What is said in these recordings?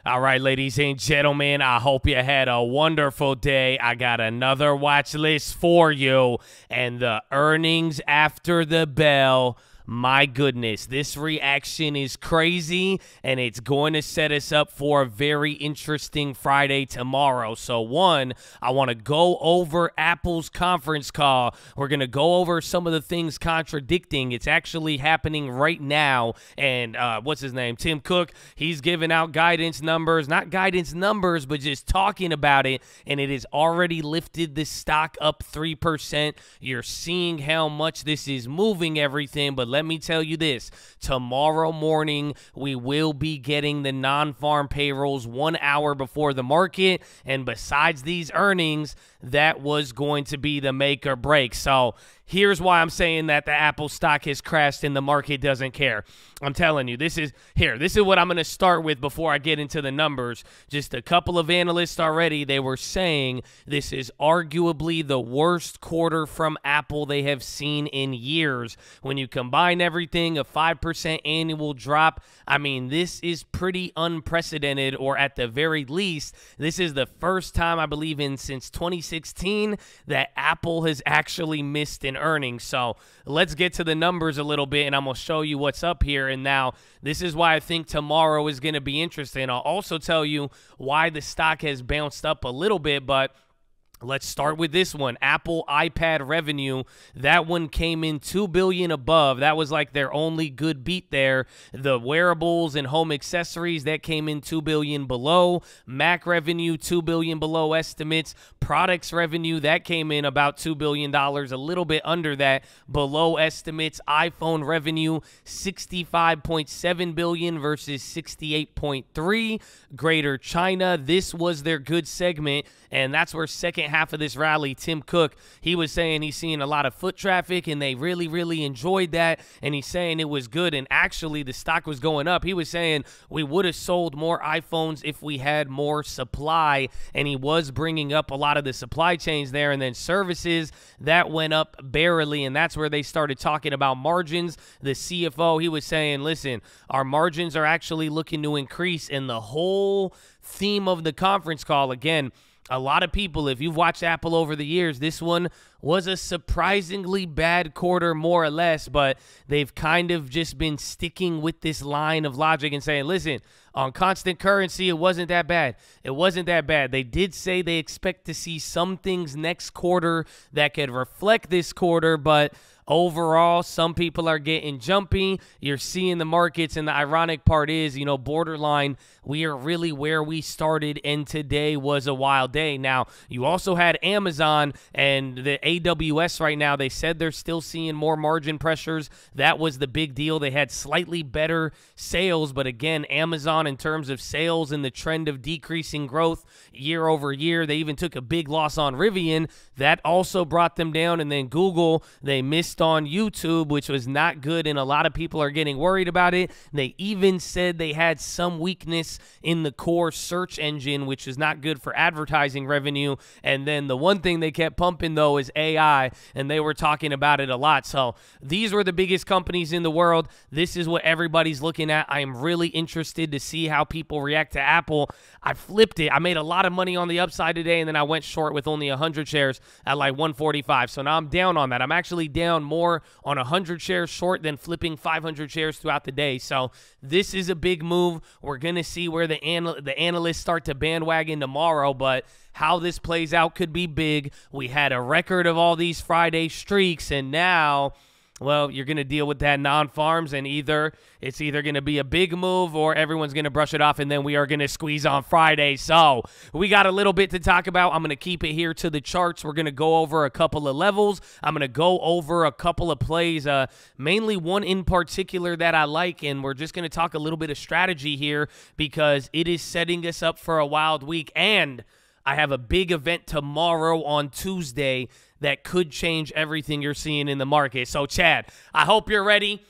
All right, ladies and gentlemen, I hope you had a wonderful day. I got another watch list for you, and the earnings after the bell. My goodness, this reaction is crazy, and it's going to set us up for a very interesting Friday tomorrow. So, one, I want to go over Apple's conference call. We're going to go over some of the things contradicting. It's actually happening right now, and what's his name? Tim Cook, he's giving out guidance numbers, not guidance numbers, but just talking about it, and it has already lifted the stock up 3%. You're seeing how much this is moving everything, but let me tell you this, tomorrow morning we will be getting the non-farm payrolls 1 hour before the market, and besides these earnings, that was going to be the make or break. So here's why I'm saying that the Apple stock has crashed and the market doesn't care. I'm telling you, this is what I'm going to start with before I get into the numbers. Just a couple of analysts already, they were saying this is arguably the worst quarter from Apple they have seen in years. When you combine everything, a 5% annual drop, I mean, this is pretty unprecedented, or at the very least, this is the first time, I believe, in since 2016 that Apple has actually missed an earnings. So let's get to the numbers a little bit, and I'm going to show you what's up here. And now this is why I think tomorrow is going to be interesting. I'll also tell you why the stock has bounced up a little bit, but let's start with this one. Apple iPad revenue, that one came in $2 billion above. That was like their only good beat there. The wearables and home accessories, that came in $2 billion below. Mac revenue, $2 billion below estimates. Products revenue, that came in about $2 billion, a little bit under that, below estimates. iPhone revenue, $65.7 billion versus $68.3. Greater China, this was their good segment, and that's where second half of this rally, Tim Cook, he was saying he's seeing a lot of foot traffic, and they really enjoyed that, and he's saying it was good, and actually the stock was going up. He was saying we would have sold more iPhones if we had more supply, and he was bringing up a lot of the supply chains there. And then services, that went up barely, and that's where they started talking about margins. The CFO, he was saying, listen, our margins are actually looking to increase, and the whole theme of the conference call, again, a lot of people, if you've watched Apple over the years, this one was a surprisingly bad quarter, more or less, but they've kind of just been sticking with this line of logic and saying, listen, on constant currency, it wasn't that bad. It wasn't that bad. They did say they expect to see some things next quarter that could reflect this quarter, but overall, some people are getting jumpy. You're seeing the markets, and the ironic part is, you know, borderline, we are really where we started, and today was a wild day. Now, you also had Amazon and the AWS right now. They said they're still seeing more margin pressures. That was the big deal. They had slightly better sales, but again, Amazon in terms of sales and the trend of decreasing growth year over year, they even took a big loss on Rivian. That also brought them down. And then Google, they missed on YouTube, which was not good, and a lot of people are getting worried about it. They even said they had some weakness in the core search engine, which is not good for advertising revenue. And then the one thing they kept pumping, though, is AI, and they were talking about it a lot. So these were the biggest companies in the world. This is what everybody's looking at. I am really interested to see how people react to Apple. I flipped it. I made a lot of money on the upside today, and then I went short with only 100 shares at like 145. So now I'm down on that. I'm actually down more on 100 shares short than flipping 500 shares throughout the day. So this is a big move. We're going to see where the analysts start to bandwagon tomorrow, but how this plays out could be big. We had a record of all these Friday streaks, and now, well, you're going to deal with that non-farms, and it's either going to be a big move or everyone's going to brush it off, and then we are going to squeeze on Friday. So we got a little bit to talk about. I'm going to keep it here to the charts. We're going to go over a couple of levels. I'm going to go over a couple of plays, mainly one in particular that I like, and we're just going to talk a little bit of strategy here because it is setting us up for a wild week, and I have a big event tomorrow on Tuesday that could change everything you're seeing in the market. So, Chad, I hope you're ready.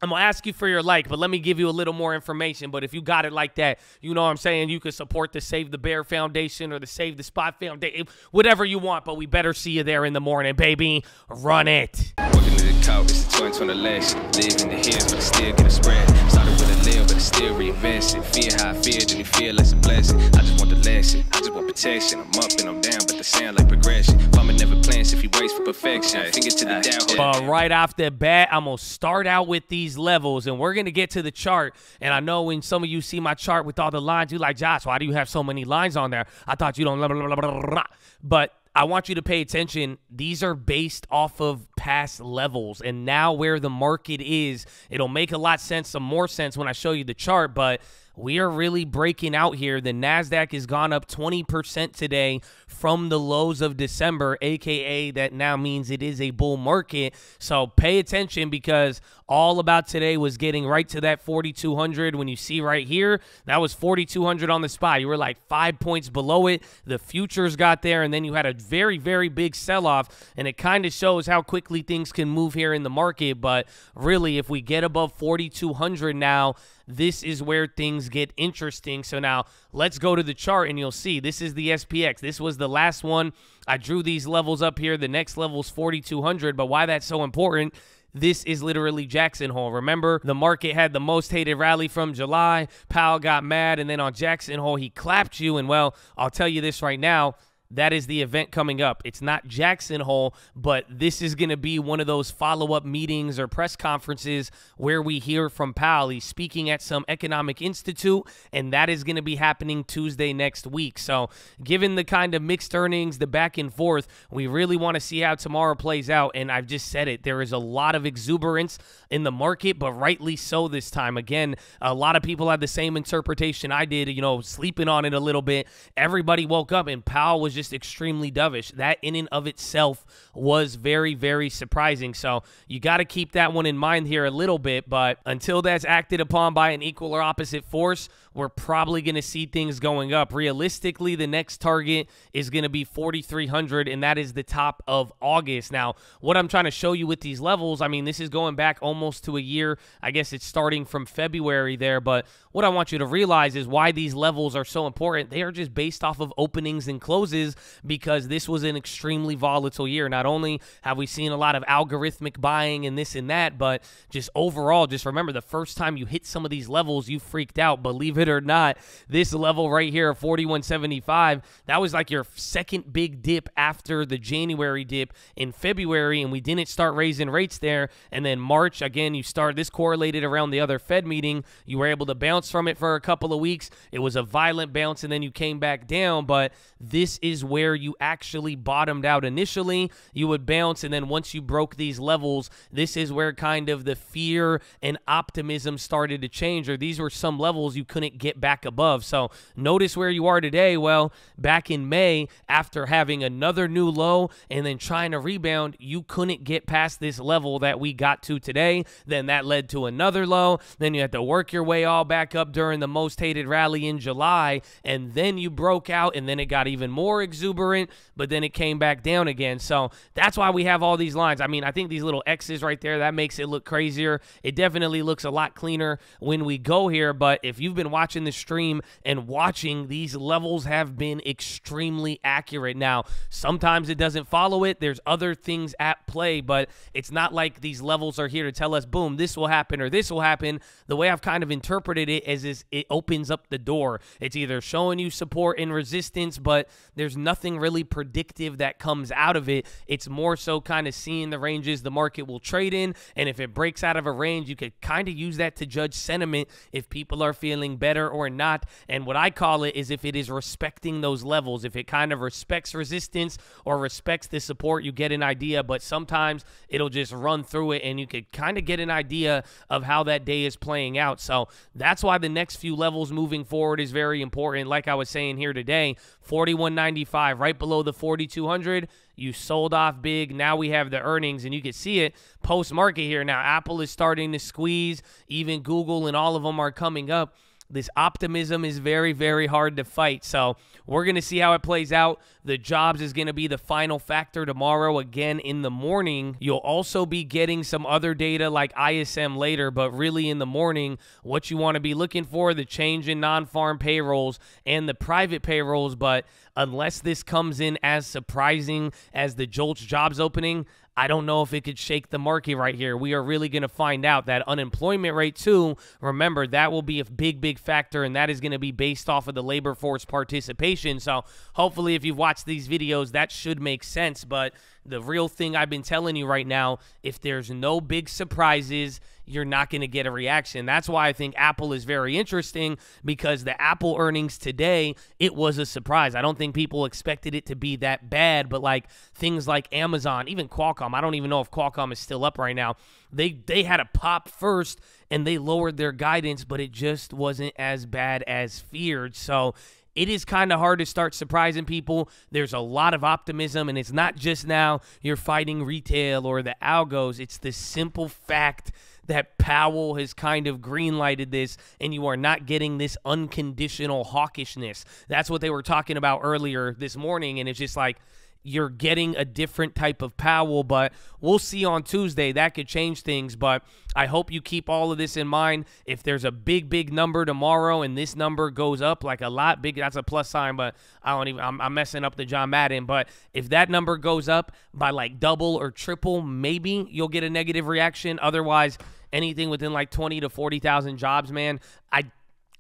I'm going to ask you for your like, but let me give you a little more information. But if you got it like that, you know what I'm saying, you could support the Save the Bear Foundation or the Save the Spot Foundation, whatever you want, but we better see you there in the morning, baby. Run it. Walking to the couch, it's a joint on the legs. Live in the hills, but still get a spread. Started with a little win, but I still reinvest it. Feel how I feel, then you feel like a blessing. I just want the lesson, I just want protection. I'm up and I'm down, but they sound like progression. Farmer never plans if he waits for perfection. Finger to the down. But right off the bat, I'm going to start out with these levels, and we're going to get to the chart. And I know when some of you see my chart with all the lines, you're like, Josh, why do you have so many lines on there? I thought you don't blah, blah, blah, blah, blah. But I want you to pay attention. These are based off of past levels, and now where the market is, it'll make a lot sense, some more sense when I show you the chart, but we are really breaking out here. The NASDAQ has gone up 20% today from the lows of December, aka that now means it is a bull market. So pay attention, because all about today was getting right to that 4,200. When you see right here, that was 4,200 on the spot. You were like 5 points below it. The futures got there, and then you had a very, very big sell-off, and it kind of shows how quickly things can move here in the market. But really, if we get above 4,200 now, this is where things get interesting. So now let's go to the chart, and you'll see this is the SPX. This was the last one. I drew these levels up here. The next level is 4,200, but why that's so important, this is literally Jackson Hole. Remember, the market had the most hated rally from July. Powell got mad, and then on Jackson Hole, he clapped you. And, well, I'll tell you this right now, that is the event coming up. It's not Jackson Hole, but this is going to be one of those follow-up meetings or press conferences where we hear from Powell. He's speaking at some economic institute, and that is going to be happening Tuesday next week. So given the kind of mixed earnings, the back and forth, we really want to see how tomorrow plays out. And I've just said it, there is a lot of exuberance in the market, but rightly so this time. Again, a lot of people had the same interpretation I did, sleeping on it a little bit. Everybody woke up, and Powell was just extremely dovish. That in and of itself was very, very surprising. So you got to keep that one in mind here a little bit, but until that's acted upon by an equal or opposite force, we're probably going to see things going up. Realistically, the next target is going to be 4,300, and that is the top of August. Now, what I'm trying to show you with these levels, I mean, this is going back almost to a year. I guess it's starting from February there, but what I want you to realize is why these levels are so important. They are just based off of openings and closes, because this was an extremely volatile year. Not only have we seen a lot of algorithmic buying and this and that, but just overall, just remember, the first time you hit some of these levels, you freaked out. Believe it or not, this level right here, 41.75, that was like your second big dip after the January dip in February, and we didn't start raising rates there. And then March, again, this correlated around the other Fed meeting. You were able to bounce from it for a couple of weeks. It was a violent bounce, and then you came back down, but this is where you actually bottomed out initially. You would bounce, and then once you broke these levels, this is where kind of the fear and optimism started to change, or these were some levels you couldn't get back above. So notice where you are today. Well, back in May, after having another new low and then trying to rebound, you couldn't get past this level that we got to today. Then that led to another low. Then you had to work your way all back up during the most hated rally in July, and then you broke out, and then it got even more exuberant, but then it came back down again. So that's why we have all these lines. I mean, I think these little X's right there, that makes it look crazier. It definitely looks a lot cleaner when we go here, but if you've been watching the stream and watching, these levels have been extremely accurate. Now, sometimes it doesn't follow it. There's other things at play, but it's not like these levels are here to tell us, boom, this will happen or this will happen. The way I've kind of interpreted it is it opens up the door. It's either showing you support and resistance, but there's nothing really predictive that comes out of it. It's more so kind of seeing the ranges the market will trade in, and if it breaks out of a range, you could kind of use that to judge sentiment if people are feeling better or not. And what I call it is if it is respecting those levels, if it kind of respects resistance or respects the support, you get an idea. But sometimes it'll just run through it, and you could kind of get an idea of how that day is playing out. So that's why the next few levels moving forward is very important. Like I was saying here today, 41.95, right below the 4,200. You sold off big. Now we have the earnings, and you can see it post-market here. Now Apple is starting to squeeze. Even Google and all of them are coming up. This optimism is very, very hard to fight. So we're going to see how it plays out. The jobs is going to be the final factor tomorrow again in the morning. You'll also be getting some other data like ISM later, but really in the morning, what you want to be looking for, the change in non-farm payrolls and the private payrolls. But unless this comes in as surprising as the JOLTS jobs opening, I don't know if it could shake the market right here. We are really going to find out. That unemployment rate too, remember, that will be a big factor, and that is going to be based off of the labor force participation. So hopefully if you've watched these videos, that should make sense. But the real thing I've been telling you right now, if there's no big surprises, you're not going to get a reaction. That's why I think Apple is very interesting, because the Apple earnings today, it was a surprise. I don't think people expected it to be that bad, but like things like Amazon, even Qualcomm, I don't even know if Qualcomm is still up right now. They had a pop first and they lowered their guidance, but it just wasn't as bad as feared. So it is kind of hard to start surprising people. There's a lot of optimism, and it's not just now you're fighting retail or the algos. It's the simple fact that Powell has kind of green-lighted this, and you are not getting this unconditional hawkishness. That's what they were talking about earlier this morning, and it's just like, you're getting a different type of Powell, but we'll see on Tuesday. That could change things, but I hope you keep all of this in mind. If there's a big number tomorrow and this number goes up like a lot big, that's a plus sign, but I'm messing up the John Madden. But if that number goes up by like double or triple, maybe you'll get a negative reaction. Otherwise, anything within like 20 to 40,000 jobs, man,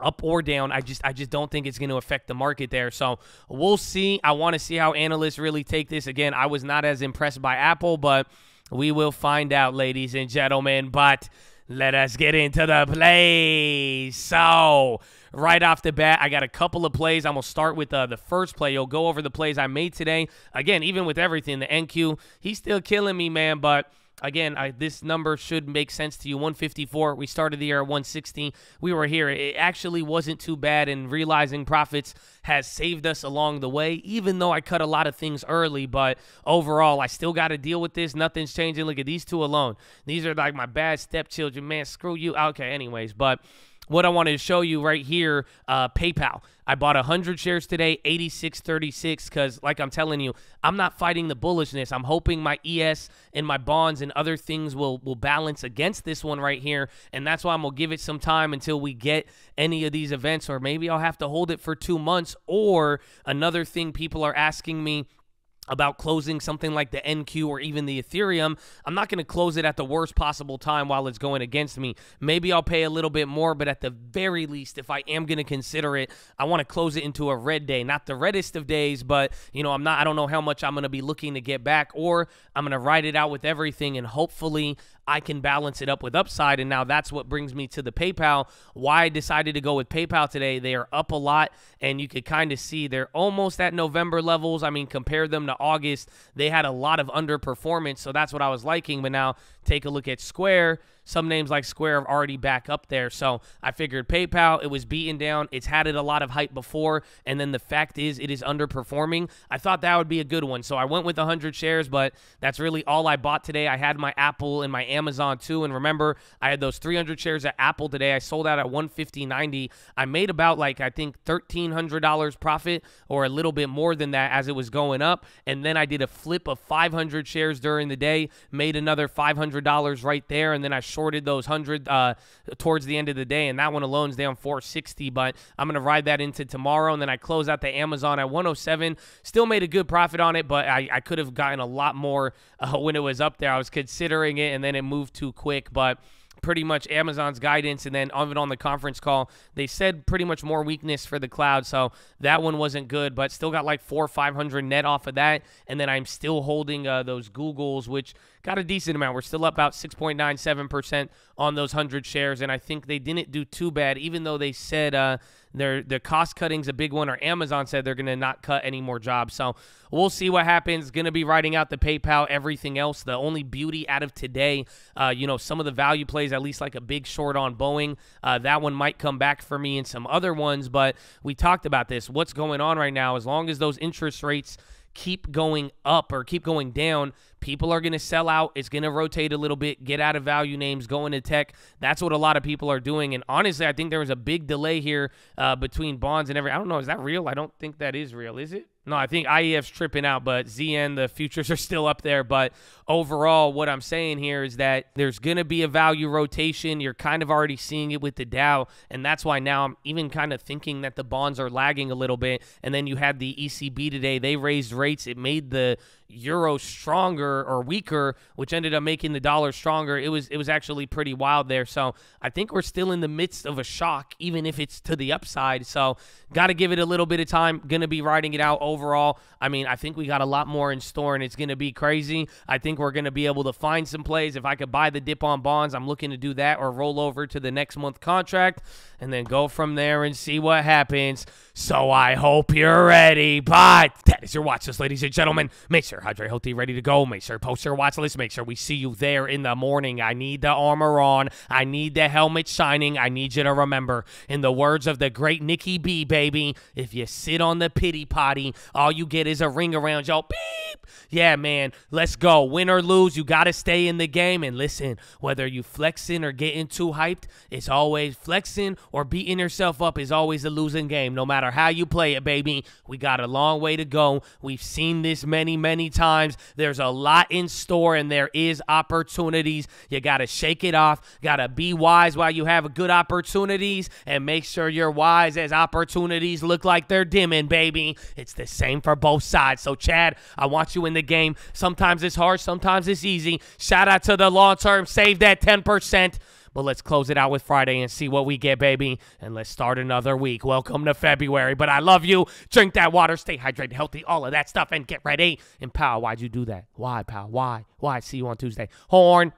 up or down, I just don't think it's going to affect the market there. So we'll see. I want to see how analysts really take this. Again, I was not as impressed by Apple, but we will find out, ladies and gentlemen. But let us get into the plays. So right off the bat, I got a couple of plays. I'm going to start with the first play. You'll go over the plays I made today. Again, even with everything, the NQ, he's still killing me, man, but again, this number should make sense to you. 154. We started the year at 160. We were here. It actually wasn't too bad, and realizing profits has saved us along the way, even though I cut a lot of things early. But overall, I still got to deal with this. Nothing's changing. Look at these two alone. These are like my bad stepchildren. Man, screw you. Okay, anyways, but what I wanted to show you right here, PayPal. I bought 100 shares today, 86.36, because like I'm telling you, I'm not fighting the bullishness. I'm hoping my ES and my bonds and other things will balance against this one right here, and that's why I'm going to give it some time until we get any of these events, or maybe I'll have to hold it for 2 months. Or another thing people are asking me about closing something like the NQ or even the Ethereum, I'm not going to close it at the worst possible time while it's going against me. Maybe I'll pay a little bit more, but at the very least, if I am going to consider it, I want to close it into a red day. Not the reddest of days, but you know, I don't know how much I'm going to be looking to get back, or I'm going to ride it out with everything, and hopefully I can balance it up with upside. And now that's what brings me to the PayPal. Why I decided to go with PayPal today. They are up a lot, and you could kind of see they're almost at November levels. I mean, compare them to August. They had a lot of underperformance, so that's what I was liking. But now take a look at Square. Some names like Square are already back up there. So I figured PayPal, it was beaten down. It's had a lot of hype before, and then the fact is it is underperforming. I thought that would be a good one. So I went with 100 shares, but that's really all I bought today. I had my Apple and my Amazon too, and remember, I had those 300 shares at Apple today. I sold out at 150.90. I made about, like, I think $1,300 profit, or a little bit more than that as it was going up, and then I did a flip of 500 shares during the day, made another $500 right there, and then I shorted those 100 towards the end of the day, and that one alone is down 460, but I'm going to ride that into tomorrow, and then I close out the Amazon at 107. Still made a good profit on it, but I could have gotten a lot more when it was up there. I was considering it, and then it moved too quick, but pretty much Amazon's guidance, and then even on the conference call, they said pretty much more weakness for the cloud, so that one wasn't good, but still got like 400 or 500 net off of that. And then I'm still holding those Googles, which got a decent amount. We're still up about 6.97% on those 100 shares, and I think they didn't do too bad, even though they said their cost cutting's a big one, or Amazon said they're going to not cut any more jobs. So we'll see what happens. Going to be writing out the PayPal, everything else. The only beauty out of today, you know, some of the value plays, at least like a big short on Boeing, that one might come back for me, and some other ones, but we talked about this. What's going on right now, as long as those interest rates keep going up or keep going down, people are going to sell out. It's going to rotate a little bit, get out of value names, go into tech. That's what a lot of people are doing. And honestly, I think there was a big delay here between bonds and everything. I don't know. Is that real? I don't think that is real. Is it? No, I think IEF's tripping out, but ZN, the futures are still up there. But overall, what I'm saying here is that there's going to be a value rotation. You're kind of already seeing it with the Dow, and that's why now I'm even kind of thinking that the bonds are lagging a little bit. And then you had the ECB today. They raised rates. It made the euro stronger or weaker, which ended up making the dollar stronger. It was actually pretty wild there. So I think we're still in the midst of a shock, even if it's to the upside. So got to give it a little bit of time. Going to be riding it out overall. I mean, I think we got a lot more in store, and it's going to be crazy. I think we're going to be able to find some plays. If I could buy the dip on bonds, I'm looking to do that, or roll over to the next month contract and then go from there and see what happens. So I hope you're ready. But that is your watch list, ladies and gentlemen. Make sure hydrate, healthy, ready to go. Make sure post your watch list. Make sure we see you there in the morning. I need the armor on. I need the helmet shining. I need you to remember, in the words of the great Nikki B, baby, if you sit on the pity potty, all you get is a ring around your beep. Yeah, man, let's go. Win or lose, you got to stay in the game. And listen, whether you flexing or getting too hyped, it's always flexing, or beating yourself up is always a losing game, no matter how you play it, baby. We got a long way to go. We've seen this many times. There's a lot in store, and there is opportunities. You got to shake it off. Got to be wise while you have good opportunities, and make sure you're wise as opportunities look like they're dimming, baby. It's the same for both sides. So, Chad, I want you in the game. Sometimes it's hard, sometimes it's easy. Shout out to the long term. Save that 10%. But let's close it out with Friday and see what we get, baby. And let's start another week. Welcome to February. But I love you. Drink that water. Stay hydrated, healthy, all of that stuff. And get ready. And Powell, why'd you do that? Why, Powell? Why? See you on Tuesday. Horn.